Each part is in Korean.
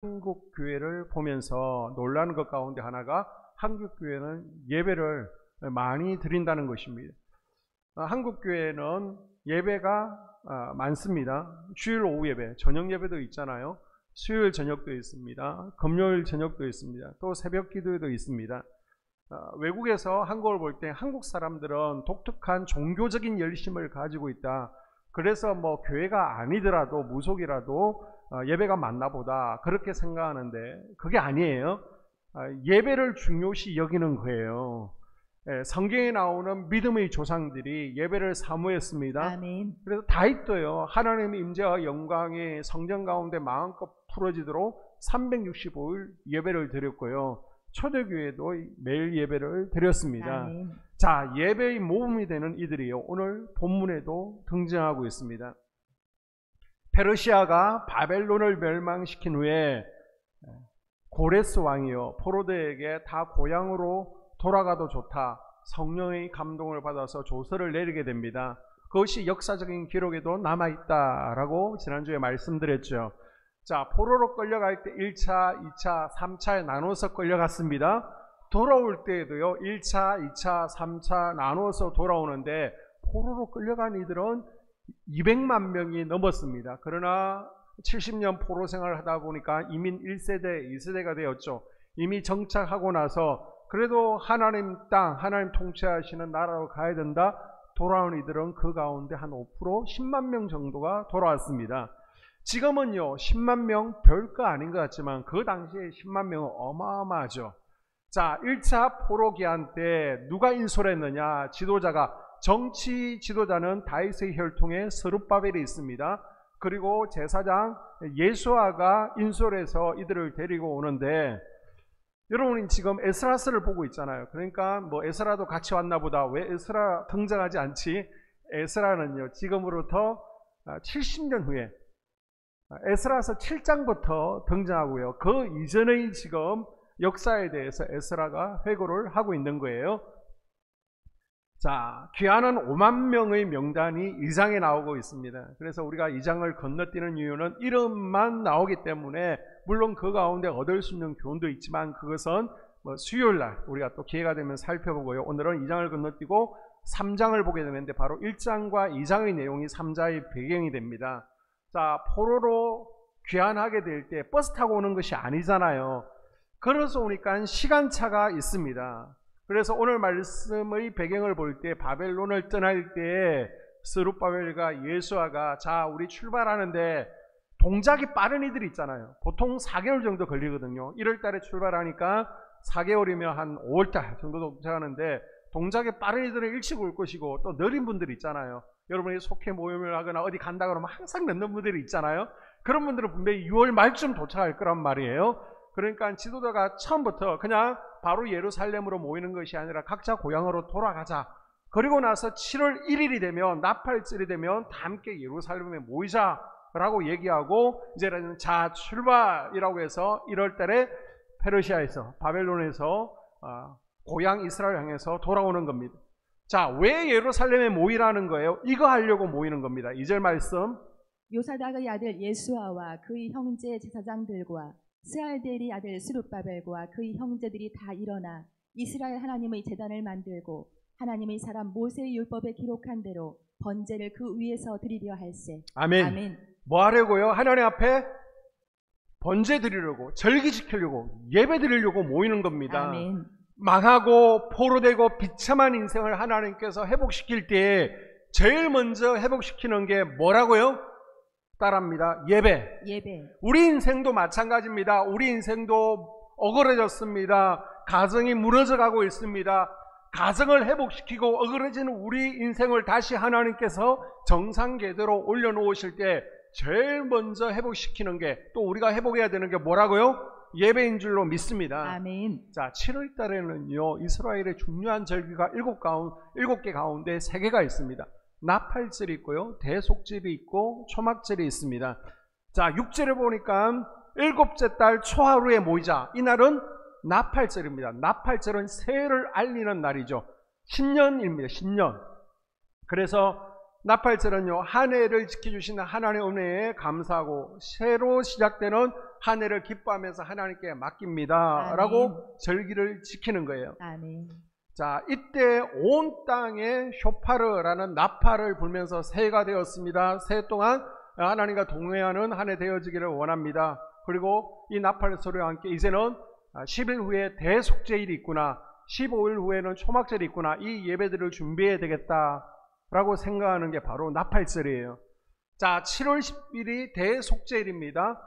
한국 교회를 보면서 놀라는 것 가운데 하나가 한국 교회는 예배를 많이 드린다는 것입니다. 한국 교회는 예배가 많습니다. 주일 오후 예배, 저녁 예배도 있잖아요. 수요일 저녁도 있습니다. 금요일 저녁도 있습니다. 또 새벽 기도도 있습니다. 외국에서 한국을 볼 때 한국 사람들은 독특한 종교적인 열심을 가지고 있다. 그래서 뭐 교회가 아니더라도 무속이라도 예배가 맞나 보다 그렇게 생각하는데 그게 아니에요. 예배를 중요시 여기는 거예요. 성경에 나오는 믿음의 조상들이 예배를 사모했습니다. 아멘. 그래서 다윗도요, 하나님의 임재와 영광이 성전 가운데 마음껏 풀어지도록 365일 예배를 드렸고요. 초대교회도 매일 예배를 드렸습니다. 아멘. 자, 예배의 모범이 되는 이들이요, 오늘 본문에도 등장하고 있습니다. 페르시아가 바벨론을 멸망시킨 후에 고레스 왕이요, 포로들에게 다 고향으로 돌아가도 좋다, 성령의 감동을 받아서 조서를 내리게 됩니다. 그것이 역사적인 기록에도 남아있다라고 지난주에 말씀드렸죠. 자, 포로로 끌려갈 때 1차, 2차, 3차에 나눠서 끌려갔습니다. 돌아올 때에도요, 1차, 2차, 3차 나눠서 돌아오는데 포로로 끌려간 이들은 200만 명이 넘었습니다. 그러나 70년 포로 생활을 하다 보니까 이민 1세대, 2세대가 되었죠. 이미 정착하고 나서 그래도 하나님 땅, 하나님 통치하시는 나라로 가야 된다. 돌아온 이들은 그 가운데 한 5%, 10만 명 정도가 돌아왔습니다. 지금은요, 10만 명 별거 아닌 것 같지만 그 당시에 10만 명은 어마어마하죠. 자, 1차 포로 기한 때 누가 인솔 했느냐? 지도자가, 정치 지도자는 다윗의 혈통의 스룹바벨이 있습니다. 그리고 제사장 예수아가 인솔해서 이들을 데리고 오는데, 여러분이 지금 에스라스를 보고 있잖아요. 그러니까 뭐 에스라도 같이 왔나 보다. 왜 에스라 등장하지 않지? 에스라는요, 지금으로부터 70년 후에 에스라서 7장부터 등장하고요. 그 이전의 지금 역사에 대해서 에스라가 회고를 하고 있는 거예요. 자, 귀하는 5만 명의 명단이 2장에 나오고 있습니다. 그래서 우리가 2장을 건너뛰는 이유는 이름만 나오기 때문에, 물론 그 가운데 얻을 수 있는 교훈도 있지만 그것은 뭐 수요일날 우리가 또 기회가 되면 살펴보고요. 오늘은 2장을 건너뛰고 3장을 보게 되는데 바로 1장과 2장의 내용이 3장의 배경이 됩니다. 자, 포로로 귀환하게 될 때 버스 타고 오는 것이 아니잖아요. 걸어서 오니까 시간차가 있습니다. 그래서 오늘 말씀의 배경을 볼 때 바벨론을 떠날 때 스룹바벨과 예수아가 자, 우리 출발하는데 동작이 빠른 이들이 있잖아요. 보통 4개월 정도 걸리거든요. 1월 달에 출발하니까 4개월이면 한 5월 달 정도 도착하는데, 동작이 빠른 이들은 일찍 올 것이고 또 느린 분들이 있잖아요. 여러분이 속해 모임을 하거나 어디 간다 그러면 항상 늦는 분들이 있잖아요. 그런 분들은 분명히 6월 말쯤 도착할 거란 말이에요. 그러니까 지도자가 처음부터 그냥 바로 예루살렘으로 모이는 것이 아니라 각자 고향으로 돌아가자. 그리고 나서 7월 1일이 되면, 나팔절이 되면 다 함께 예루살렘에 모이자라고 얘기하고, 이제는 자, 출발이라고 해서 1월 달에 페르시아에서, 바벨론에서 고향 이스라엘 향해서 돌아오는 겁니다. 자, 왜 예루살렘에 모이라는 거예요? 이거 하려고 모이는 겁니다. 2절 말씀. 요사닥의 아들 예수아와 그의 형제 제사장들과 스알델의 아들 스룹바벨과 그의 형제들이 다 일어나 이스라엘 하나님의 제단을 만들고 하나님의 사람 모세의 율법에 기록한 대로 번제를 그 위에서 드리려 할세. 아멘. 아멘. 뭐 하려고요? 하나님 앞에 번제 드리려고, 절기 지키려고, 예배 드리려고 모이는 겁니다. 아멘. 망하고 포로되고 비참한 인생을 하나님께서 회복시킬 때 제일 먼저 회복시키는 게 뭐라고요? 따라합니다. 예배. 예배. 우리 인생도 마찬가지입니다. 우리 인생도 억울해졌습니다. 가정이 무너져 가고 있습니다. 가정을 회복시키고 억울해지는 우리 인생을 다시 하나님께서 정상 궤도로 올려놓으실 때 제일 먼저 회복시키는 게, 또 우리가 회복해야 되는 게 뭐라고요? 예배인 줄로 믿습니다. 아멘. 자, 7월 달에는요, 이스라엘의 중요한 절기가 7개 가운데 3개가 있습니다. 나팔절이 있고요, 대속절이 있고 초막절이 있습니다. 자, 6절에 보니까 7째 달 초하루에 모이자. 이날은 나팔절입니다. 나팔절은 새해를 알리는 날이죠. 신년입니다. 신년. 그래서 나팔절은요, 한 해를 지켜주시는 하나님의 은혜에 감사하고 새로 시작되는 한 해를 기뻐하면서 하나님께 맡깁니다. 라고 절기를 지키는 거예요. 아멘. 자, 이때 온 땅에 쇼파르라는 나팔을 불면서 새해가 되었습니다. 새해 동안 하나님과 동행하는 한 해 되어지기를 원합니다. 그리고 이 나팔 소리와 함께 이제는 10일 후에 대속죄일이 있구나, 15일 후에는 초막절이 있구나, 이 예배들을 준비해야 되겠다라고 생각하는 게 바로 나팔절이에요. 자, 7월 10일이 대속죄일입니다.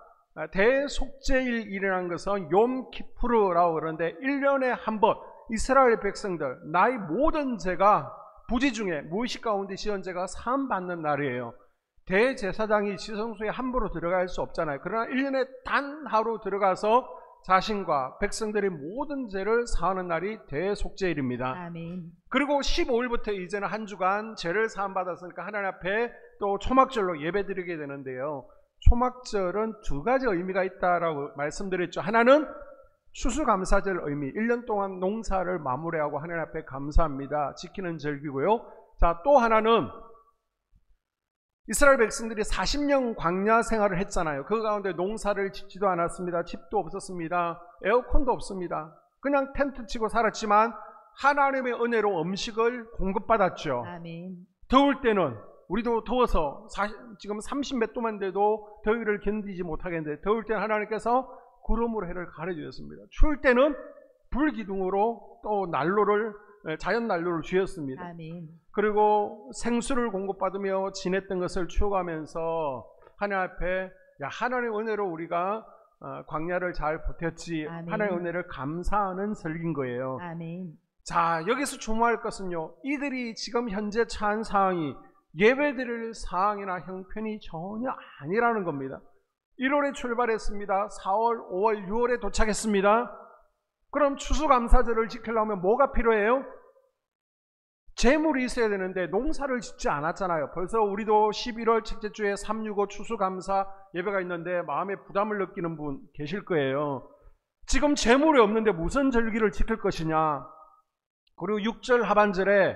대속죄일이라는 것은 욤키푸르라고 그러는데 1년에 한 번 이스라엘 백성들 나의 모든 죄가 부지 중에 무의식 가운데 지은 죄가 사함받는 날이에요. 대제사장이 지성소에 함부로 들어갈 수 없잖아요. 그러나 1년에 단 하루 들어가서 자신과 백성들의 모든 죄를 사하는 날이 대속죄일입니다. 아멘. 그리고 15일부터 이제는 한 주간 죄를 사함받았으니까 하나님 앞에 또 초막절로 예배드리게 되는데요. 초막절은 두 가지 의미가 있다라고 말씀드렸죠. 하나는 추수감사절 의미, 1년 동안 농사를 마무리하고 하나님 앞에 감사합니다, 지키는 절기고요. 자, 또 하나는 이스라엘 백성들이 40년 광야 생활을 했잖아요. 그 가운데 농사를 짓지도 않았습니다. 집도 없었습니다. 에어컨도 없습니다. 그냥 텐트 치고 살았지만 하나님의 은혜로 음식을 공급받았죠. 아멘. 더울 때는 우리도 더워서 지금 30몇 도만 돼도 더위를 견디지 못하겠는데, 더울 때는 하나님께서 구름으로 해를 가려주셨습니다. 추울 때는 불기둥으로 또 난로를, 자연 난로를 주셨습니다. 아멘. 그리고 생수를 공급받으며 지냈던 것을 추억하면서 하나님 앞에, 야, 하나님의 은혜로 우리가 광야를 잘 버텼지, 아멘. 하나님의 은혜를 감사하는 설기인 거예요. 아멘. 자, 여기서 주목할 것은요, 이들이 지금 현재 처한 상황이 예배드릴 상황이나 형편이 전혀 아니라는 겁니다. 1월에 출발했습니다. 4월, 5월, 6월에 도착했습니다. 그럼 추수감사절을 지키려면 뭐가 필요해요? 재물이 있어야 되는데 농사를 짓지 않았잖아요. 벌써 우리도 11월 첫째 주에 365 추수감사 예배가 있는데 마음에 부담을 느끼는 분 계실 거예요. 지금 재물이 없는데 무슨 절기를 지킬 것이냐. 그리고 6절 하반절에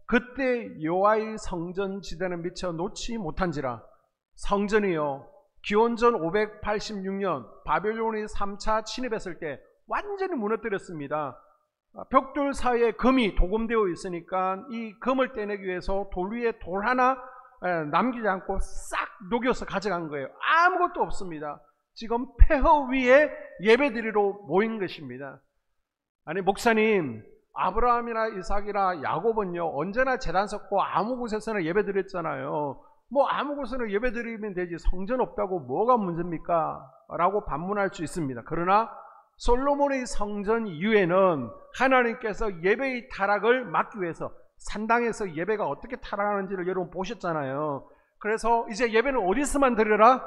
그때 여호와의 성전 지대는 미처 놓지 못한지라. 성전이요, 기원전 586년 바벨론이 3차 침입했을 때 완전히 무너뜨렸습니다. 벽돌 사이에 금이 도금되어 있으니까 이 금을 떼내기 위해서 돌 위에 돌 하나 남기지 않고 싹 녹여서 가져간 거예요. 아무것도 없습니다. 지금 폐허 위에 예배드리러 모인 것입니다. 아니, 목사님, 아브라함이나 이삭이나 야곱은요 언제나 제단 섰고 아무 곳에서나 예배드렸잖아요. 뭐 아무 곳에나 예배드리면 되지, 성전 없다고 뭐가 문제입니까? 라고 반문할 수 있습니다. 그러나 솔로몬의 성전 이후에는 하나님께서 예배의 타락을 막기 위해서 산당에서 예배가 어떻게 타락하는지를 여러분 보셨잖아요. 그래서 이제 예배는 어디서만 드리라?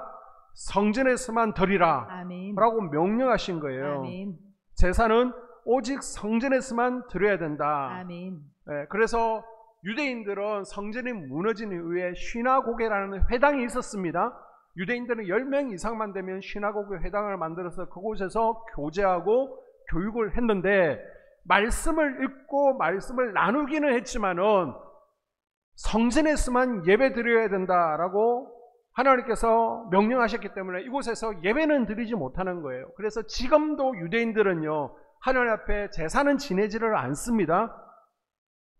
성전에서만 드리라. 아멘. 라고 명령하신 거예요. 아멘. 제사는 오직 성전에서만 드려야 된다. 아멘. 네, 그래서 유대인들은 성전이 무너진 이후에 시나고게라는 회당이 있었습니다. 유대인들은 10명 이상만 되면 시나고게 회당을 만들어서 그곳에서 교제하고 교육을 했는데, 말씀을 읽고 말씀을 나누기는 했지만은 성전에서만 예배 드려야 된다라고 하나님께서 명령하셨기 때문에 이곳에서 예배는 드리지 못하는 거예요. 그래서 지금도 유대인들은요 하나님 앞에 제사는 지내지를 않습니다.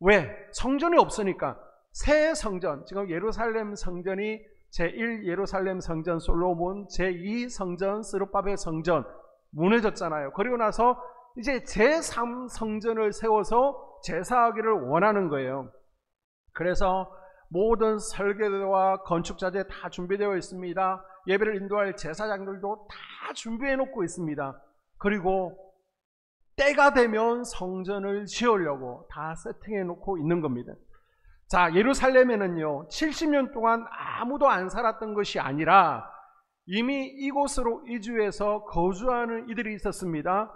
왜? 성전이 없으니까. 새 성전, 지금 예루살렘 성전이 제1 예루살렘 성전 솔로몬, 제2 성전 스룹바벨 성전 무너졌잖아요. 그리고 나서 이제 제3 성전을 세워서 제사하기를 원하는 거예요. 그래서 모든 설계와 건축자재 다 준비되어 있습니다. 예배를 인도할 제사장들도 다 준비해 놓고 있습니다. 그리고 때가 되면 성전을 지으려고 다 세팅해 놓고 있는 겁니다. 자, 예루살렘에는요 70년 동안 아무도 안 살았던 것이 아니라 이미 이곳으로 이주해서 거주하는 이들이 있었습니다.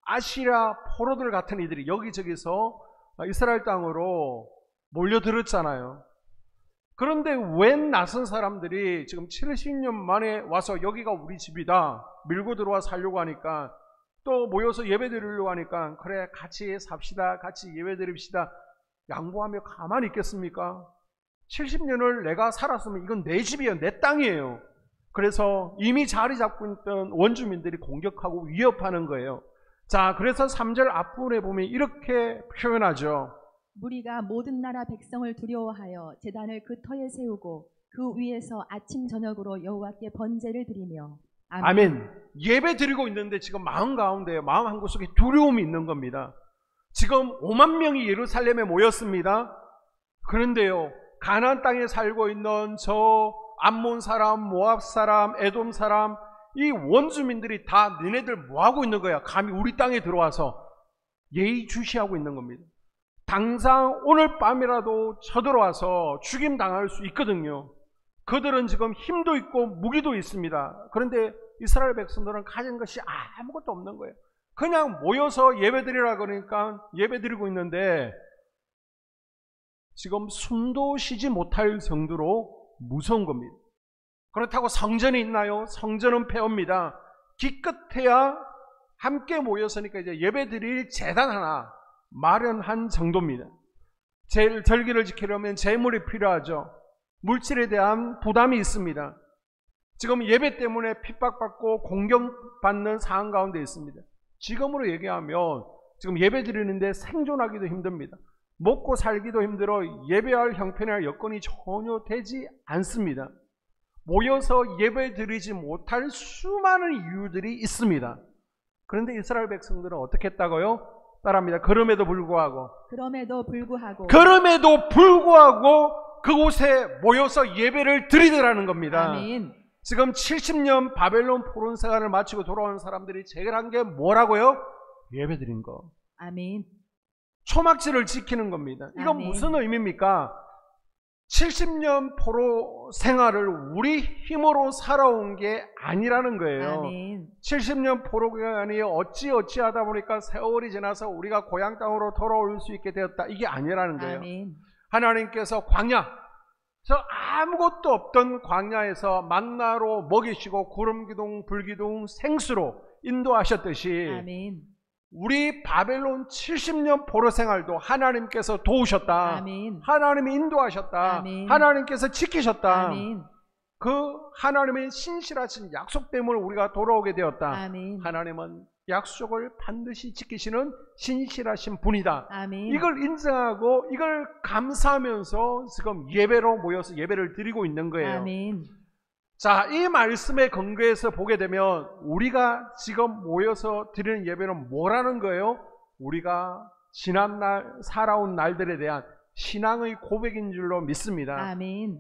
아시라 포로들 같은 이들이 여기저기서 이스라엘 땅으로 몰려들었잖아요. 그런데 웬 낯선 사람들이 지금 70년 만에 와서 여기가 우리 집이다 밀고 들어와 살려고 하니까, 또 모여서 예배 드리려고 하니까 그래 같이 삽시다, 같이 예배 드립시다 양보하며 가만히 있겠습니까? 70년을 내가 살았으면 이건 내 집이에요, 내 땅이에요. 그래서 이미 자리 잡고 있던 원주민들이 공격하고 위협하는 거예요. 자, 그래서 3절 앞부분에 보면 이렇게 표현하죠. 무리가 모든 나라 백성을 두려워하여 제단을 그 터에 세우고 그 위에서 아침 저녁으로 여호와께 번제를 드리며. 아멘. 예배 드리고 있는데 지금 마음 가운데 마음 한 구석에 두려움이 있는 겁니다. 지금 5만 명이 예루살렘에 모였습니다. 그런데요, 가나안 땅에 살고 있는 저 암몬 사람, 모압 사람, 에돔 사람, 이 원주민들이 다 너네들 뭐하고 있는 거야? 감히 우리 땅에 들어와서 예의주시하고 있는 겁니다. 당장 오늘 밤이라도 쳐들어와서 죽임당할 수 있거든요. 그들은 지금 힘도 있고 무기도 있습니다. 그런데 이스라엘 백성들은 가진 것이 아무것도 없는 거예요. 그냥 모여서 예배드리라 그러니까 예배드리고 있는데 지금 숨도 쉬지 못할 정도로 무서운 겁니다. 그렇다고 성전이 있나요? 성전은 폐허입니다. 기껏해야 함께 모였으니까 이제 예배드릴 제단 하나 마련한 정도입니다. 절기를 지키려면 재물이 필요하죠. 물질에 대한 부담이 있습니다. 지금 예배 때문에 핍박받고 공격받는 상황 가운데 있습니다. 지금으로 얘기하면 지금 예배 드리는데 생존하기도 힘듭니다. 먹고 살기도 힘들어 예배할 형편이나 여건이 전혀 되지 않습니다. 모여서 예배 드리지 못할 수많은 이유들이 있습니다. 그런데 이스라엘 백성들은 어떻게 했다고요? 따라합니다. 그럼에도 불구하고 그곳에 모여서 예배를 드리더라는 겁니다. 아멘. 지금 70년 바벨론 포로 생활을 마치고 돌아온 사람들이 제일 한 게 뭐라고요? 예배 드린 거. 아멘. 초막절을 지키는 겁니다. 이건 아멘. 무슨 의미입니까? 70년 포로 생활을 우리 힘으로 살아온 게 아니라는 거예요. 아멘. 70년 포로 기간이 어찌하다 보니까 세월이 지나서 우리가 고향 땅으로 돌아올 수 있게 되었다. 이게 아니라는 거예요. 아멘. 하나님께서 광야, 저 아무것도 없던 광야에서 만나로 먹이시고 구름기둥, 불기둥, 생수로 인도하셨듯이 아멘. 우리 바벨론 70년 포로 생활도 하나님께서 도우셨다. 아멘. 하나님이 인도하셨다. 아멘. 하나님께서 지키셨다. 아멘. 그 하나님의 신실하신 약속 때문에 우리가 돌아오게 되었다. 아멘. 하나님은 약속을 반드시 지키시는 신실하신 분이다. 아멘. 이걸 인정하고 이걸 감사하면서 지금 예배로 모여서 예배를 드리고 있는 거예요. 아멘. 자, 이 말씀에 근거해서 보게 되면 우리가 지금 모여서 드리는 예배는 뭐라는 거예요? 우리가 지난날 살아온 날들에 대한 신앙의 고백인 줄로 믿습니다. 아멘.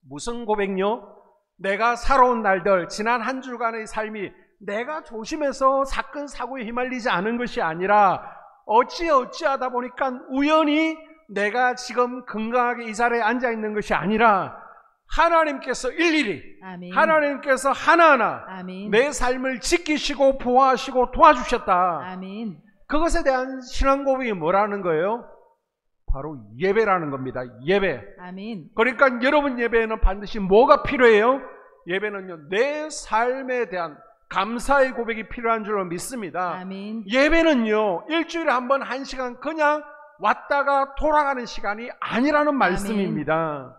무슨 고백요? 내가 살아온 날들, 지난 한 주간의 삶이 내가 조심해서 사건 사고에 휘말리지 않은 것이 아니라 어찌하다 보니까 우연히 내가 지금 건강하게 이 자리에 앉아 있는 것이 아니라 하나님께서 일일이, 아멘. 하나님께서 하나하나 아멘. 내 삶을 지키시고 보호하시고 도와주셨다. 아멘. 그것에 대한 신앙 고백이 뭐라는 거예요? 바로 예배라는 겁니다. 예배. 아멘. 그러니까 여러분 예배에는 반드시 뭐가 필요해요? 예배는요, 내 삶에 대한 감사의 고백이 필요한 줄로 믿습니다. 아멘. 예배는요, 일주일에 한 번 1시간 그냥 왔다가 돌아가는 시간이 아니라는 말씀입니다.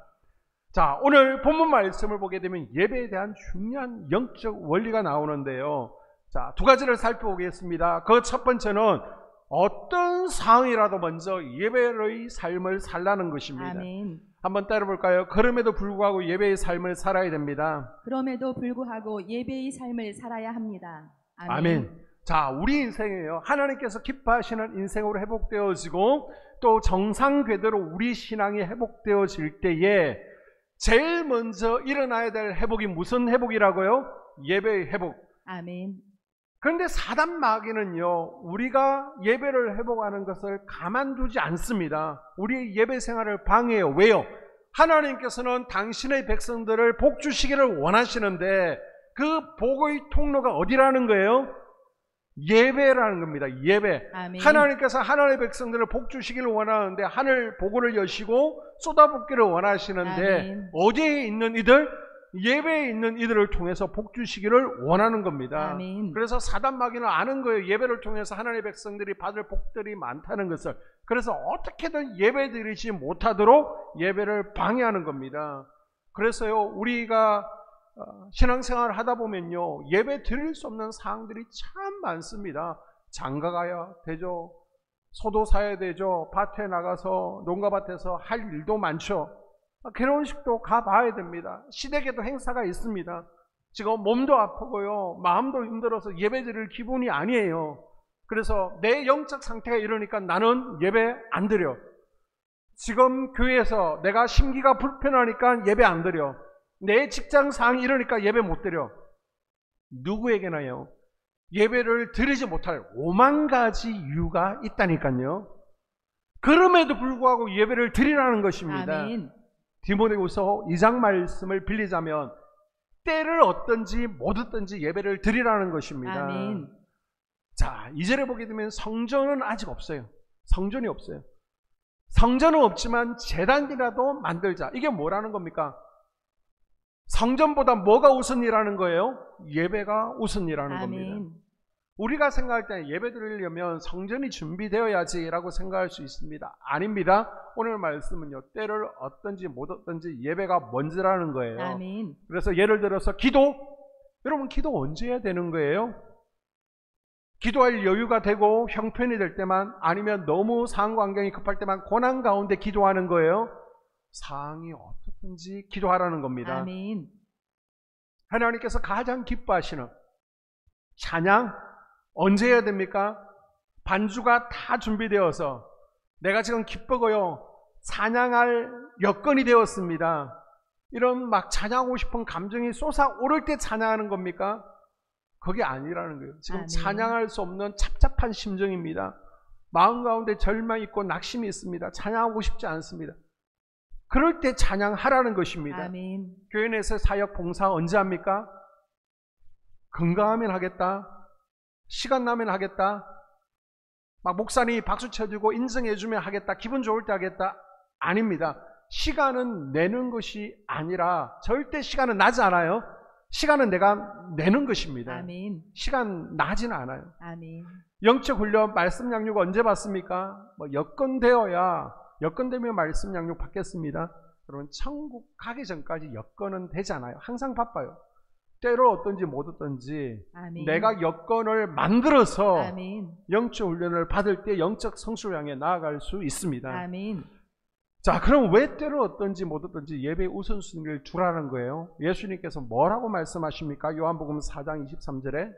자, 오늘 본문 말씀을 보게 되면 예배에 대한 중요한 영적 원리가 나오는데요. 자, 두 가지를 살펴보겠습니다. 그 첫 번째는 어떤 상황이라도 먼저 예배의 삶을 살라는 것입니다. 아멘. 한번 따라볼까요? 그럼에도 불구하고 예배의 삶을 살아야 됩니다. 그럼에도 불구하고 예배의 삶을 살아야 합니다. 아멘. 아멘. 자, 우리 인생이에요. 하나님께서 기뻐하시는 인생으로 회복되어지고 또 정상 궤도로 우리 신앙이 회복되어질 때에 제일 먼저 일어나야 될 회복이 무슨 회복이라고요? 예배의 회복. 아멘. 그런데 사단 마귀는요, 우리가 예배를 회복하는 것을 가만두지 않습니다. 우리의 예배 생활을 방해해요. 왜요? 하나님께서는 당신의 백성들을 복 주시기를 원하시는데 그 복의 통로가 어디라는 거예요? 예배라는 겁니다. 예배. 아멘. 하나님께서 하나님의 백성들을 복 주시기를 원하는데 하늘 보고를 여시고 쏟아붓기를 원하시는데 아멘. 어디에 있는 이들? 예배에 있는 이들을 통해서 복 주시기를 원하는 겁니다. 아멘. 그래서 사단 마귀는 아는 거예요. 예배를 통해서 하나님의 백성들이 받을 복들이 많다는 것을. 그래서 어떻게든 예배 드리지 못하도록 예배를 방해하는 겁니다. 그래서요, 우리가 신앙생활을 하다 보면요, 예배 드릴 수 없는 사항들이 참 많습니다. 장가 가야 되죠. 소도 사야 되죠. 밭에 나가서 농가밭에서 할 일도 많죠. 결혼식도 가봐야 됩니다. 시댁에도 행사가 있습니다. 지금 몸도 아프고요, 마음도 힘들어서 예배 드릴 기분이 아니에요. 그래서 내 영적 상태가 이러니까 나는 예배 안 드려. 지금 교회에서 내가 심기가 불편하니까 예배 안 드려. 내 직장 상황이 이러니까 예배 못 드려. 누구에게나요, 예배를 드리지 못할 5만 가지 이유가 있다니까요. 그럼에도 불구하고 예배를 드리라는 것입니다. 아멘. 디모데후서 2장 말씀을 빌리자면 때를 얻든지 못 얻든지 예배를 드리라는 것입니다. 아멘. 자, 2절에 보게 되면 성전은 아직 없어요. 성전이 없어요. 성전은 없지만 제단이라도 만들자. 이게 뭐라는 겁니까? 성전보다 뭐가 우선이라는 거예요? 예배가 우선이라는 겁니다. 아멘. 우리가 생각할 때 예배 드리려면 성전이 준비되어야지 라고 생각할 수 있습니다. 아닙니다. 오늘 말씀은요, 때를 얻든지 못 얻든지 예배가 먼저라는 거예요. 아멘. 그래서 예를 들어서 기도, 여러분 기도 언제 해야 되는 거예요? 기도할 여유가 되고 형편이 될 때만, 아니면 너무 상황 환경이 급할 때만 고난 가운데 기도하는 거예요? 상황이 어떻든지 기도하라는 겁니다. 아멘. 하나님께서 가장 기뻐하시는 찬양 언제 해야 됩니까? 반주가 다 준비되어서 내가 지금 기쁘고요, 찬양할 여건이 되었습니다. 이런 막 찬양하고 싶은 감정이 솟아오를 때 찬양하는 겁니까? 그게 아니라는 거예요. 지금 아멘. 찬양할 수 없는 착잡한 심정입니다. 마음 가운데 절망이 있고 낙심이 있습니다. 찬양하고 싶지 않습니다. 그럴 때 찬양하라는 것입니다. 아멘. 교회 내에서 사역 봉사 언제 합니까? 건강하면 하겠다, 시간 나면 하겠다, 막 목사님이 박수 쳐주고 인정해주면 하겠다, 기분 좋을 때 하겠다. 아닙니다. 시간은 내는 것이 아니라, 절대 시간은 나지 않아요. 시간은 내가 내는 것입니다. 아멘. 시간 나지는 않아요. 아멘. 영적 훈련, 말씀 양육 언제 받습니까? 여건 되면 말씀 양육 받겠습니다. 여러분, 천국 가기 전까지 여건은 되잖아요. 항상 바빠요. 때로 어떤지 못 어떤지 아멘. 내가 여건을 만들어서 아멘. 영적 훈련을 받을 때 영적 성수를 향해 나아갈 수 있습니다. 아멘. 자, 그럼 왜 때로 어떤지 못 어떤지 예배의 우선순위를 두라는 거예요? 예수님께서 뭐라고 말씀하십니까? 요한복음 4장 23절에,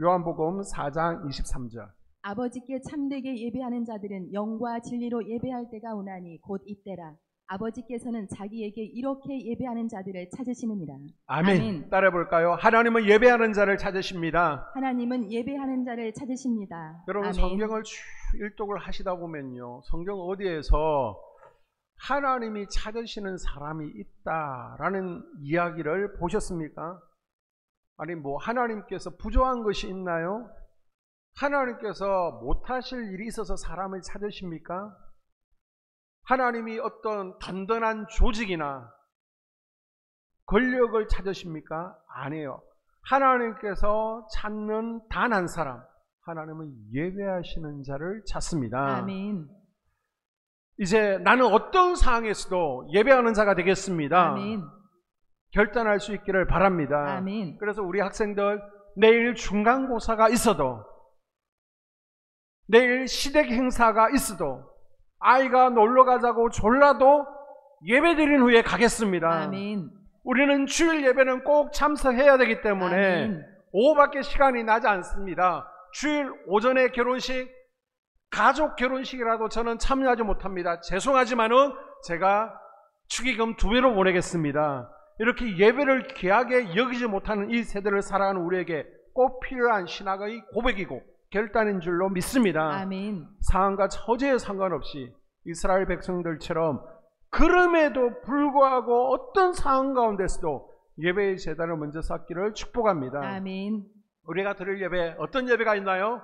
요한복음 4장 23절. 아버지께 참되게 예배하는 자들은 영과 진리로 예배할 때가 오나니 곧 이때라. 아버지께서는 자기에게 이렇게 예배하는 자들을 찾으시느니라. 아멘. 아멘. 따라해 볼까요? 하나님은 예배하는 자를 찾으십니다. 하나님은 예배하는 자를 찾으십니다. 여러분, 아멘. 성경을 쭉 일독을 하시다 보면요, 성경 어디에서 하나님이 찾으시는 사람이 있다라는 이야기를 보셨습니까? 아니, 하나님께서 부족한 것이 있나요? 하나님께서 못하실 일이 있어서 사람을 찾으십니까? 하나님이 어떤 든든한 조직이나 권력을 찾으십니까? 아니에요. 하나님께서 찾는 단 한 사람, 하나님은 예배하시는 자를 찾습니다. 아멘. 이제 나는 어떤 상황에서도 예배하는 자가 되겠습니다. 아멘. 결단할 수 있기를 바랍니다. 아멘. 그래서 우리 학생들, 내일 중간고사가 있어도, 내일 시댁 행사가 있어도, 아이가 놀러 가자고 졸라도 예배드린 후에 가겠습니다. 아멘. 우리는 주일 예배는 꼭 참석해야 되기 때문에 아멘. 오후밖에 시간이 나지 않습니다. 주일 오전에 결혼식, 가족 결혼식이라도 저는 참여하지 못합니다. 죄송하지만은 제가 축의금 2배로 보내겠습니다. 이렇게 예배를 귀하게 여기지 못하는 이 세대를 살아가는 우리에게 꼭 필요한 신학의 고백이고 결단인 줄로 믿습니다. 아멘. 상황과 처지에 상관없이 이스라엘 백성들처럼 그럼에도 불구하고 어떤 상황 가운데서도 예배의 제단을 먼저 쌓기를 축복합니다. 아멘. 우리가 드릴 예배, 어떤 예배가 있나요?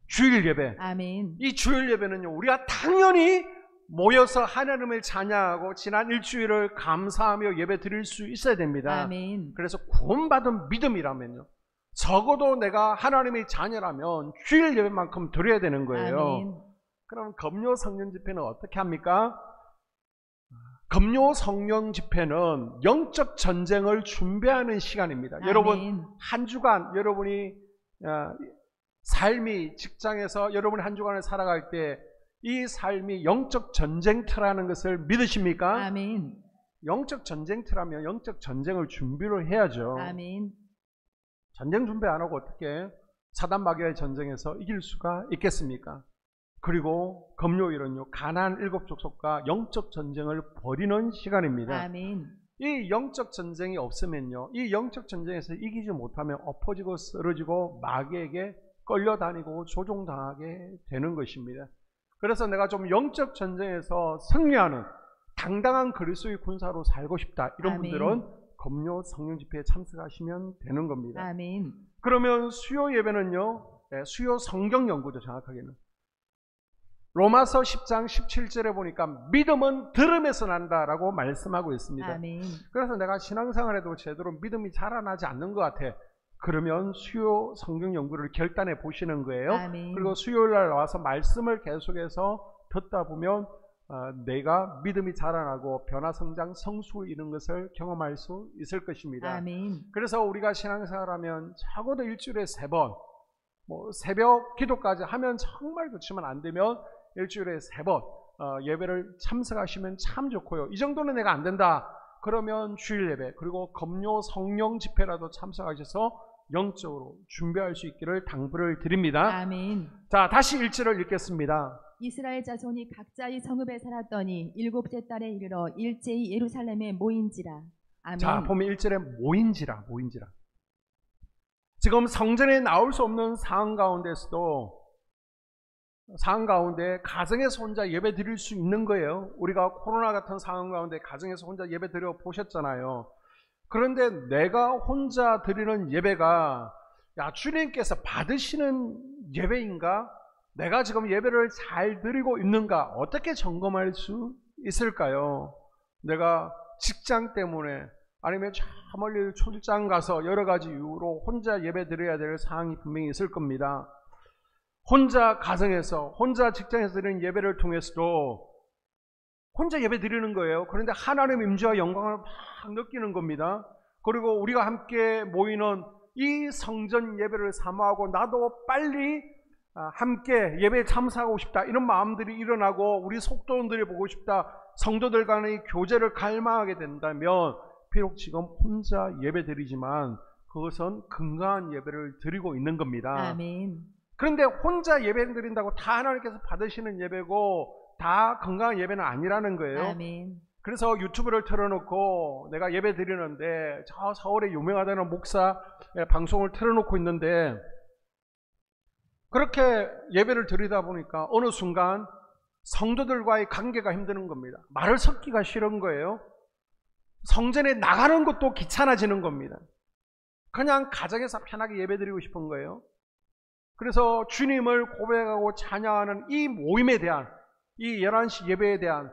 주일 예배. 아멘. 이 주일 예배는요, 우리가 당연히 모여서 하나님을 찬양하고 지난 일주일을 감사하며 예배 드릴 수 있어야 됩니다. 아멘. 그래서 구원받은 믿음이라면요, 적어도 내가 하나님의 자녀라면 주일 예배만큼 드려야 되는 거예요. 아멘. 그럼 금요 성령 집회는 어떻게 합니까? 금요 성령 집회는 영적 전쟁을 준비하는 시간입니다. 아멘. 여러분 한 주간 여러분이 삶이 직장에서 여러분이 한 주간을 살아갈 때 이 삶이 영적 전쟁터라는 것을 믿으십니까? 아멘. 영적 전쟁터라면 영적 전쟁을 준비를 해야죠. 아멘. 전쟁 준비 안 하고 어떻게 사단 마귀의 전쟁에서 이길 수가 있겠습니까? 그리고 금요일은요, 가나안 7족속과 영적 전쟁을 벌이는 시간입니다. 아멘. 이 영적 전쟁이 없으면요, 이 영적 전쟁에서 이기지 못하면 엎어지고 쓰러지고 마귀에게 끌려다니고 조종당하게 되는 것입니다. 그래서 내가 좀 영적 전쟁에서 승리하는 당당한 그리스도의 군사로 살고 싶다, 이런 아멘. 분들은 금요 성령 집회에 참석하시면 되는 겁니다. 아멘. 그러면 수요 예배는요, 수요 성경 연구죠. 정확하게는 로마서 10장 17절에 보니까 믿음은 들음에서 난다라고 말씀하고 있습니다. 아멘. 그래서 내가 신앙생활에도 제대로 믿음이 자라나지 않는 것 같아. 그러면 수요 성경 연구를 결단해 보시는 거예요. 아멘. 그리고 수요일 날 나와서 말씀을 계속해서 듣다 보면 내가 믿음이 자라나고 변화 성장 성수 이런 것을 경험할 수 있을 것입니다. 아멘. 그래서 우리가 신앙생활하면 적어도 일주일에 3번, 새벽 기도까지 하면 정말 좋지만 안 되면 일주일에 3번 예배를 참석하시면 참 좋고요. 이 정도는 내가 안 된다 그러면 주일 예배 그리고 금요 성령 집회라도 참석하셔서 영적으로 준비할 수 있기를 당부를 드립니다. 아멘. 자, 다시 1절을 읽겠습니다. 이스라엘 자손이 각자의 성읍에 살았더니 7째 달에 이르러 일제히 예루살렘에 모인지라. 아멘. 자, 보면 1절에 모인지라. 지금 성전에 나올 수 없는 상황 가운데 가정에서 혼자 예배 드릴 수 있는 거예요. 우리가 코로나 같은 상황 가운데 가정에서 혼자 예배 드려 보셨잖아요. 그런데 내가 혼자 드리는 예배가 주님께서 받으시는 예배인가? 내가 지금 예배를 잘 드리고 있는가? 어떻게 점검할 수 있을까요? 내가 직장 때문에 아니면 저 멀리 출장 가서 여러 가지 이유로 혼자 예배 드려야 될 상황이 분명히 있을 겁니다. 혼자 가정에서, 혼자 직장에서 드리는 예배를 통해서도 혼자 예배 드리는 거예요. 그런데 하나님의 임재와 영광을 막 느끼는 겁니다. 그리고 우리가 함께 모이는 이 성전 예배를 사모하고 나도 빨리 함께 예배에 참석하고 싶다, 이런 마음들이 일어나고 우리 속도원들이 보고 싶다, 성도들 간의 교제를 갈망하게 된다면 비록 지금 혼자 예배 드리지만 그것은 건강한 예배를 드리고 있는 겁니다. 아멘. 그런데 혼자 예배 드린다고 다 하나님께서 받으시는 예배고 다 건강한 예배는 아니라는 거예요. 아멘. 그래서 유튜브를 틀어놓고 내가 예배 드리는데 저 서울에 유명하다는 목사 방송을 틀어놓고 있는데 그렇게 예배를 드리다 보니까 어느 순간 성도들과의 관계가 힘드는 겁니다. 말을 섞기가 싫은 거예요. 성전에 나가는 것도 귀찮아지는 겁니다. 그냥 가정에서 편하게 예배 드리고 싶은 거예요. 그래서 주님을 고백하고 찬양하는 이 모임에 대한, 이 11시 예배에 대한,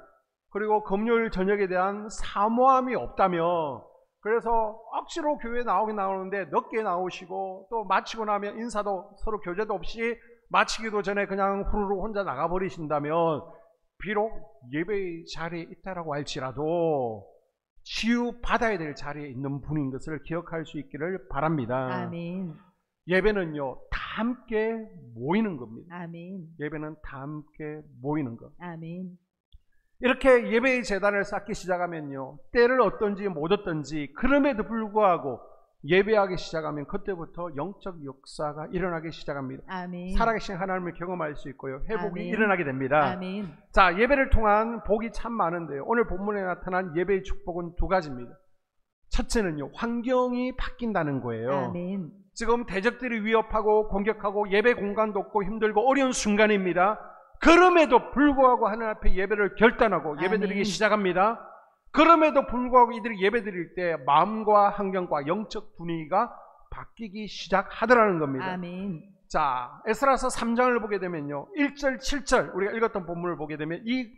그리고 금요일 저녁에 대한 사모함이 없다면, 그래서 억지로 교회에 나오긴 나오는데 늦게 나오시고 또 마치고 나면 인사도 서로 교제도 없이 마치기도 전에 그냥 후루룩 혼자 나가버리신다면 비록 예배의 자리에 있다라고 할지라도 치유받아야 될 자리에 있는 분인 것을 기억할 수 있기를 바랍니다. 아멘. 예배는요, 다 함께 모이는 겁니다. 아멘. 예배는 다 함께 모이는 것. 아멘. 이렇게 예배의 재단을 쌓기 시작하면요, 때를 얻든지 못 얻든지 그럼에도 불구하고 예배하기 시작하면 그때부터 영적 역사가 일어나기 시작합니다. 아멘. 살아계신 하나님을 경험할 수 있고요, 회복이 아멘. 일어나게 됩니다. 아멘. 자, 예배를 통한 복이 참 많은데요, 오늘 본문에 나타난 예배의 축복은 2가지입니다. 첫째는요, 환경이 바뀐다는 거예요. 아멘. 지금 대적들이 위협하고 공격하고 예배 공간도 없고 힘들고 어려운 순간입니다. 그럼에도 불구하고 하나님 앞에 예배를 결단하고 예배드리기 아멘. 시작합니다. 그럼에도 불구하고 이들이 예배드릴 때 마음과 환경과 영적 분위기가 바뀌기 시작하더라는 겁니다. 아멘. 자, 에스라서 3장을 보게 되면요, 1절, 7절 우리가 읽었던 본문을 보게 되면 이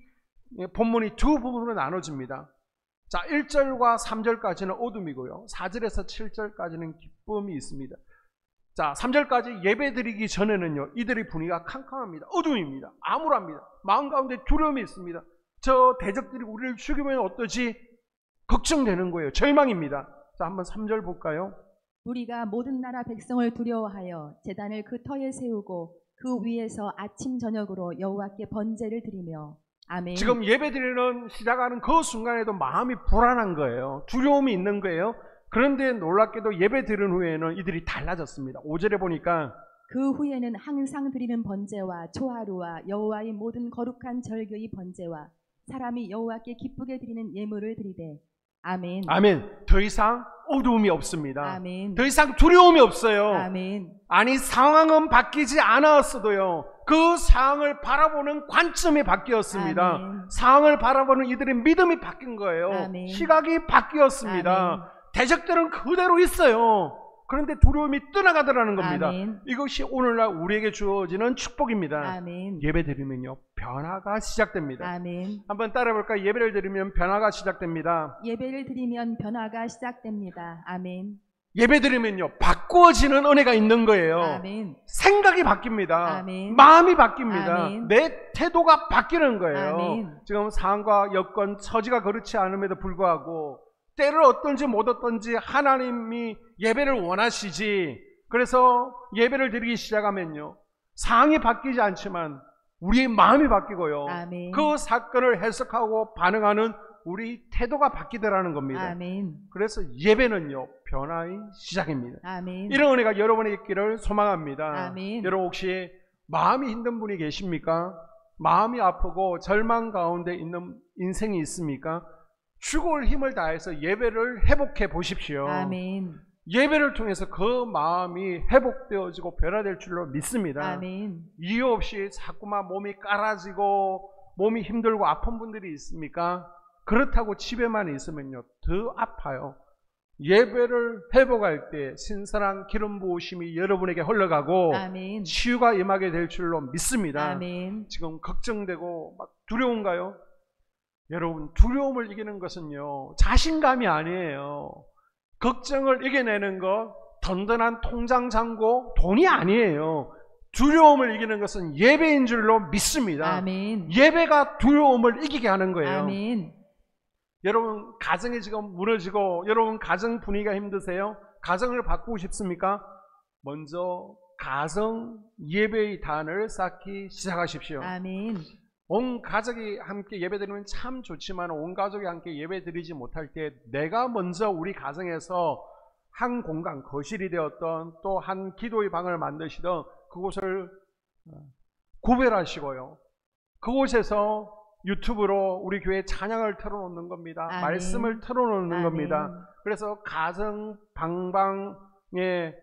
본문이 두 부분으로 나눠집니다. 자, 1절과 3절까지는 어둠이고요, 4절에서 7절까지는 기쁨이 있습니다. 자, 3절까지 예배 드리기 전에는요, 이들의 분위기가 캄캄합니다. 어둠입니다. 암울합니다. 마음 가운데 두려움이 있습니다. 저 대적들이 우리를 죽이면 어떠지? 걱정되는 거예요. 절망입니다. 자, 한번 3절 볼까요? 우리가 모든 나라 백성을 두려워하여 제단을 그 터에 세우고 그 위에서 아침 저녁으로 여호와께 번제를 드리며. 아멘. 지금 예배드리는 시작하는 그 순간에도 마음이 불안한 거예요. 두려움이 있는 거예요. 그런데 놀랍게도 예배드린 후에는 이들이 달라졌습니다. 5절에 보니까 그 후에는 항상 드리는 번제와 초하루와 여호와의 모든 거룩한 절기의 번제와 사람이 여호와께 기쁘게 드리는 예물을 드리되. 아멘. 아멘. 더 이상 어두움이 없습니다. 아멘. 더 이상 두려움이 없어요. 아멘. 아니, 상황은 바뀌지 않았어도요, 그 상황을 바라보는 관점이 바뀌었습니다. 아멘. 상황을 바라보는 이들의 믿음이 바뀐 거예요. 아멘. 시각이 바뀌었습니다. 아멘. 대적들은 그대로 있어요. 그런데 두려움이 떠나가더라는 겁니다. 아멘. 이것이 오늘날 우리에게 주어지는 축복입니다. 아멘. 예배 드리면요, 변화가 시작됩니다. 아멘. 한번 따라해볼까요? 예배를 드리면 변화가 시작됩니다. 예배를 드리면 변화가 시작됩니다. 아멘. 예배 드리면요, 바꾸어지는 은혜가 있는 거예요. 아멘. 생각이 바뀝니다. 아멘. 마음이 바뀝니다. 아멘. 내 태도가 바뀌는 거예요. 아멘. 지금 상황과 여건, 처지가 그렇지 않음에도 불구하고 때를 어떤지 못 어떤지 하나님이 예배를 원하시지. 그래서 예배를 드리기 시작하면요, 상황이 바뀌지 않지만 우리의 마음이 바뀌고요, 아멘. 그 사건을 해석하고 반응하는 우리 태도가 바뀌더라는 겁니다. 아멘. 그래서 예배는요, 변화의 시작입니다. 아멘. 이런 은혜가 여러분에게 있기를 소망합니다. 아멘. 여러분 혹시 마음이 힘든 분이 계십니까? 마음이 아프고 절망 가운데 있는 인생이 있습니까? 죽을 힘을 다해서 예배를 회복해 보십시오. 아멘. 예배를 통해서 그 마음이 회복되어지고 변화될 줄로 믿습니다. 아멘. 이유 없이 자꾸만 몸이 깔아지고 몸이 힘들고 아픈 분들이 있습니까? 그렇다고 집에만 있으면요, 더 아파요. 예배를 회복할 때 신선한 기름 부으심이 여러분에게 흘러가고 아멘. 치유가 임하게 될 줄로 믿습니다. 아멘. 지금 걱정되고 막 두려운가요? 여러분, 두려움을 이기는 것은요, 자신감이 아니에요. 걱정을 이겨내는 것, 든든한 통장 잔고, 돈이 아니에요. 두려움을 이기는 것은 예배인 줄로 믿습니다. 아멘. 예배가 두려움을 이기게 하는 거예요. 아멘. 여러분, 가정이 지금 무너지고 여러분 가정 분위기가 힘드세요? 가정을 바꾸고 싶습니까? 먼저 가정 예배의 단을 쌓기 시작하십시오. 아멘. 온 가족이 함께 예배드리면 참 좋지만 온 가족이 함께 예배드리지 못할 때 내가 먼저 우리 가정에서 한 공간, 거실이 되었던 또 한 기도의 방을 만드시던 그곳을 구별하시고요, 그곳에서 유튜브로 우리 교회 찬양을 틀어놓는 겁니다. 아멘. 말씀을 틀어놓는 아멘. 겁니다. 그래서 가정 방방에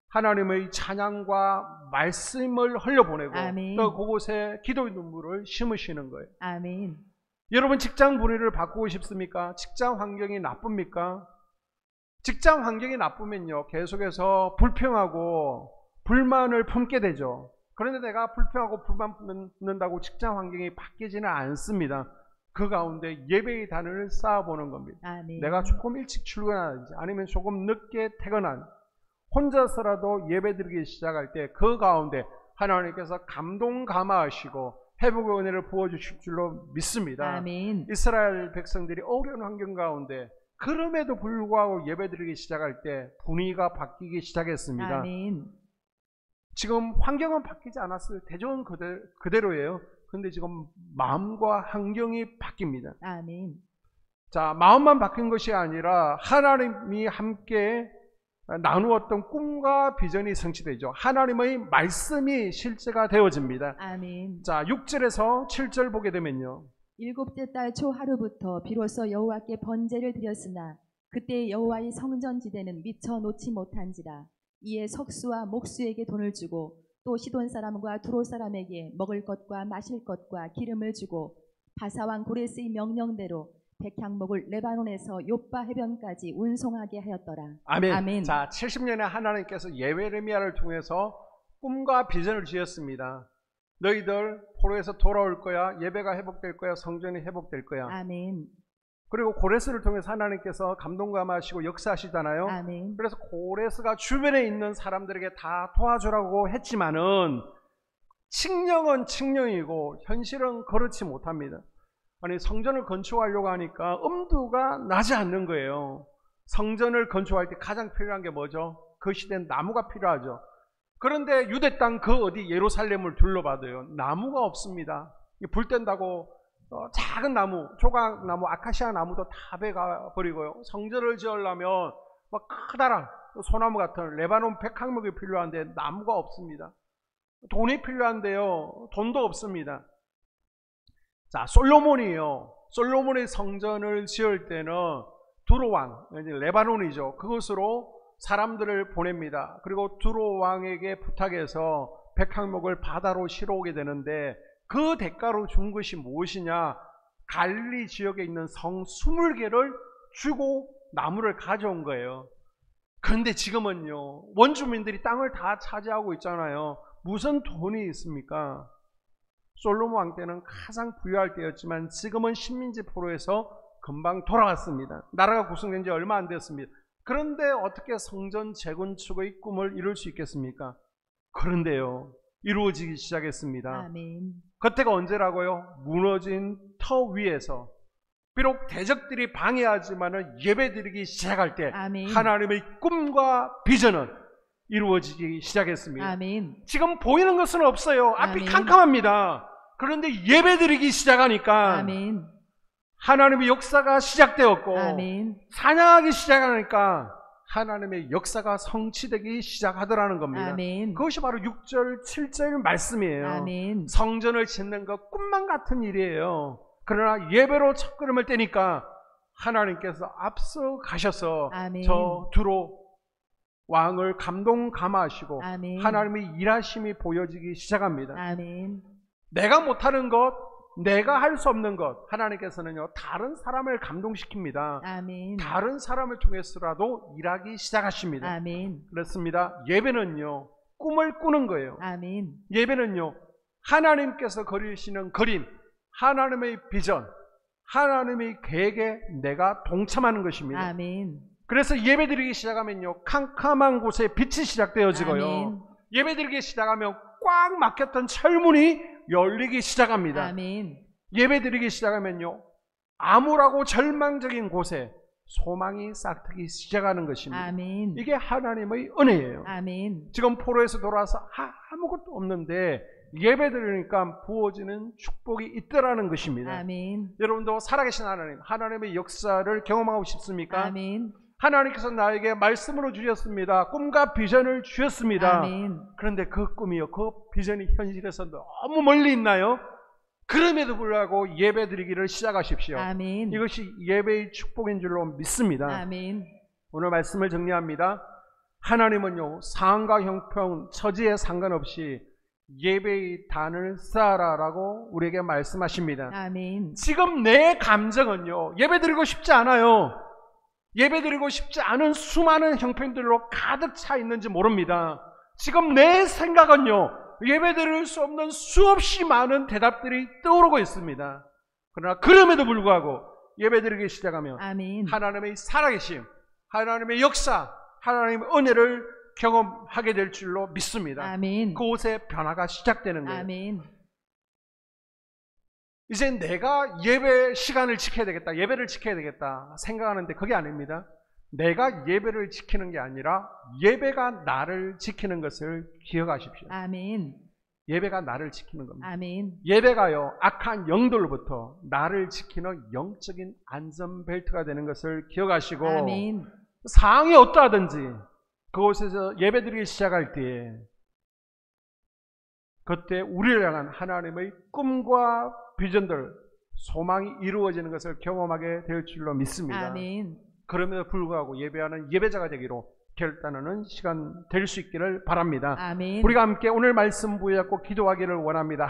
하나님의 찬양과 말씀을 흘려보내고 아멘. 또 그곳에 기도의 눈물을 심으시는 거예요. 아멘. 여러분, 직장 분위기를 바꾸고 싶습니까? 직장 환경이 나쁩니까? 직장 환경이 나쁘면요, 계속해서 불평하고 불만을 품게 되죠. 그런데 내가 불평하고 불만 품는다고 직장 환경이 바뀌지는 않습니다. 그 가운데 예배의 단을 쌓아보는 겁니다. 아멘. 내가 조금 일찍 출근하든지 아니면 조금 늦게 퇴근한, 혼자서라도 예배드리기 시작할 때 그 가운데 하나님께서 감동 감화하시고 회복의 은혜를 부어주실 줄로 믿습니다. 아멘. 이스라엘 백성들이 어려운 환경 가운데 그럼에도 불구하고 예배드리기 시작할 때 분위기가 바뀌기 시작했습니다. 아멘. 지금 환경은 바뀌지 않았어요. 대조는 그대로예요. 근데 지금 마음과 환경이 바뀝니다. 아멘. 자, 마음만 바뀐 것이 아니라 하나님이 함께 나누었던 꿈과 비전이 성취되죠. 하나님의 말씀이 실제가 되어집니다. 아멘. 자, 6절에서 7절 보게 되면요, 일곱째 달 초 하루부터 비로소 여호와께 번제를 드렸으나 그때 여호와의 성전 지대는 미처 놓지 못한지라. 이에 석수와 목수에게 돈을 주고 또 시돈 사람과 두로 사람에게 먹을 것과 마실 것과 기름을 주고 바사왕 고레스의 명령대로 백향목을 레바논에서 요빠 해변까지 운송하게 하였더라. 아멘. 아멘. 자, 70년에 하나님께서 예레미야를 통해서 꿈과 비전을 주셨습니다. 너희들 포로에서 돌아올 거야. 예배가 회복될 거야. 성전이 회복될 거야. 아멘. 그리고 고레스를 통해서 하나님께서 감동 감화하시고 역사하시잖아요. 아멘. 그래서 고레스가 주변에 있는 사람들에게 다 도와주라고 했지만은 칙령은 칙령이고 현실은 그렇지 못합니다. 아니 성전을 건축하려고 하니까 엄두가 나지 않는 거예요. 성전을 건축할 때 가장 필요한 게 뭐죠? 그 시대는 나무가 필요하죠. 그런데 유대 땅 그 어디 예루살렘을 둘러봐도요, 나무가 없습니다. 불 뗀다고 작은 나무, 조각나무, 아카시아 나무도 다 베가 버리고요. 성전을 지으려면 막 커다란 소나무 같은 레바논 백향목이 필요한데 나무가 없습니다. 돈이 필요한데요, 돈도 없습니다. 자, 솔로몬이요. 솔로몬의 성전을 지을 때는 두로 왕, 레바논이죠. 그곳으로 사람들을 보냅니다. 그리고 두로 왕에게 부탁해서 백향목을 바다로 실어오게 되는데 그 대가로 준 것이 무엇이냐? 갈릴리 지역에 있는 성 20개를 주고 나무를 가져온 거예요. 그런데 지금은요, 원주민들이 땅을 다 차지하고 있잖아요. 무슨 돈이 있습니까? 솔로몬 왕 때는 가장 부유할 때였지만 지금은 식민지 포로에서 금방 돌아갔습니다. 나라가 구성된 지 얼마 안 됐습니다. 그런데 어떻게 성전 재건축의 꿈을 이룰 수 있겠습니까? 그런데요, 이루어지기 시작했습니다. 아멘. 그때가 언제라고요? 무너진 터 위에서 비록 대적들이 방해하지만 예배드리기 시작할 때 아멘. 하나님의 꿈과 비전은 이루어지기 시작했습니다. 아멘. 지금 보이는 것은 없어요. 앞이 아멘. 캄캄합니다. 그런데 예배드리기 시작하니까 아멘. 하나님의 역사가 시작되었고 아멘. 찬양하기 시작하니까 하나님의 역사가 성취되기 시작하더라는 겁니다. 아멘. 그것이 바로 6절, 7절 말씀이에요. 아멘. 성전을 짓는 것 꿈만 같은 일이에요. 그러나 예배로 첫걸음을 떼니까 하나님께서 앞서 가셔서 아멘. 저 두로 왕을 감동감화하시고 아멘. 하나님의 일하심이 보여지기 시작합니다. 아멘. 내가 못하는 것, 내가 할 수 없는 것, 하나님께서는요, 다른 사람을 감동시킵니다. 아멘. 다른 사람을 통해서라도 일하기 시작하십니다. 아멘. 그렇습니다. 예배는요, 꿈을 꾸는 거예요. 아멘. 예배는요, 하나님께서 그리시는 그림, 하나님의 비전, 하나님의 계획에 내가 동참하는 것입니다. 아멘. 그래서 예배드리기 시작하면요, 캄캄한 곳에 빛이 시작되어지고요. 아멘. 예배드리기 시작하면 꽉 막혔던 철문이 열리기 시작합니다. 아멘. 예배드리기 시작하면요, 암울하고 절망적인 곳에 소망이 싹트기 시작하는 것입니다. 아멘. 이게 하나님의 은혜예요. 아멘. 지금 포로에서 돌아와서 아무것도 없는데 예배드리니까 부어지는 축복이 있더라는 것입니다. 아멘. 여러분도 살아계신 하나님, 하나님의 역사를 경험하고 싶습니까? 아멘. 하나님께서 나에게 말씀으로 주셨습니다. 꿈과 비전을 주셨습니다. 아멘. 그런데 그 꿈이요, 그 비전이 현실에서 너무 멀리 있나요? 그럼에도 불구하고 예배드리기를 시작하십시오. 아멘. 이것이 예배의 축복인 줄로 믿습니다. 아멘. 오늘 말씀을 정리합니다. 하나님은요, 상황과 형편, 처지에 상관없이 예배의 단을 쌓아라라고 우리에게 말씀하십니다. 아멘. 지금 내 감정은요, 예배드리고 싶지 않아요. 예배드리고 싶지 않은 수많은 형편들로 가득 차 있는지 모릅니다. 지금 내 생각은요, 예배드릴 수 없는 수없이 많은 대답들이 떠오르고 있습니다. 그러나 그럼에도 불구하고 예배드리기 시작하면 아멘. 하나님의 살아계심, 하나님의 역사, 하나님의 은혜를 경험하게 될 줄로 믿습니다. 아멘. 그곳에 변화가 시작되는 거예요. 아멘. 이제 내가 예배 시간을 지켜야 되겠다, 예배를 지켜야 되겠다 생각하는데 그게 아닙니다. 내가 예배를 지키는 게 아니라 예배가 나를 지키는 것을 기억하십시오. 아멘. 예배가 나를 지키는 겁니다. 아멘. 예배가요, 악한 영들로부터 나를 지키는 영적인 안전벨트가 되는 것을 기억하시고 아멘. 상황이 어떠하든지 그곳에서 예배드리기 시작할 때에 그때 우리를 향한 하나님의 꿈과 비전들, 소망이 이루어지는 것을 경험하게 될 줄로 믿습니다. 아멘. 그럼에도 불구하고 예배하는 예배자가 되기로 결단하는 시간 될 수 있기를 바랍니다. 아멘. 우리가 함께 오늘 말씀 붙잡고 기도하기를 원합니다.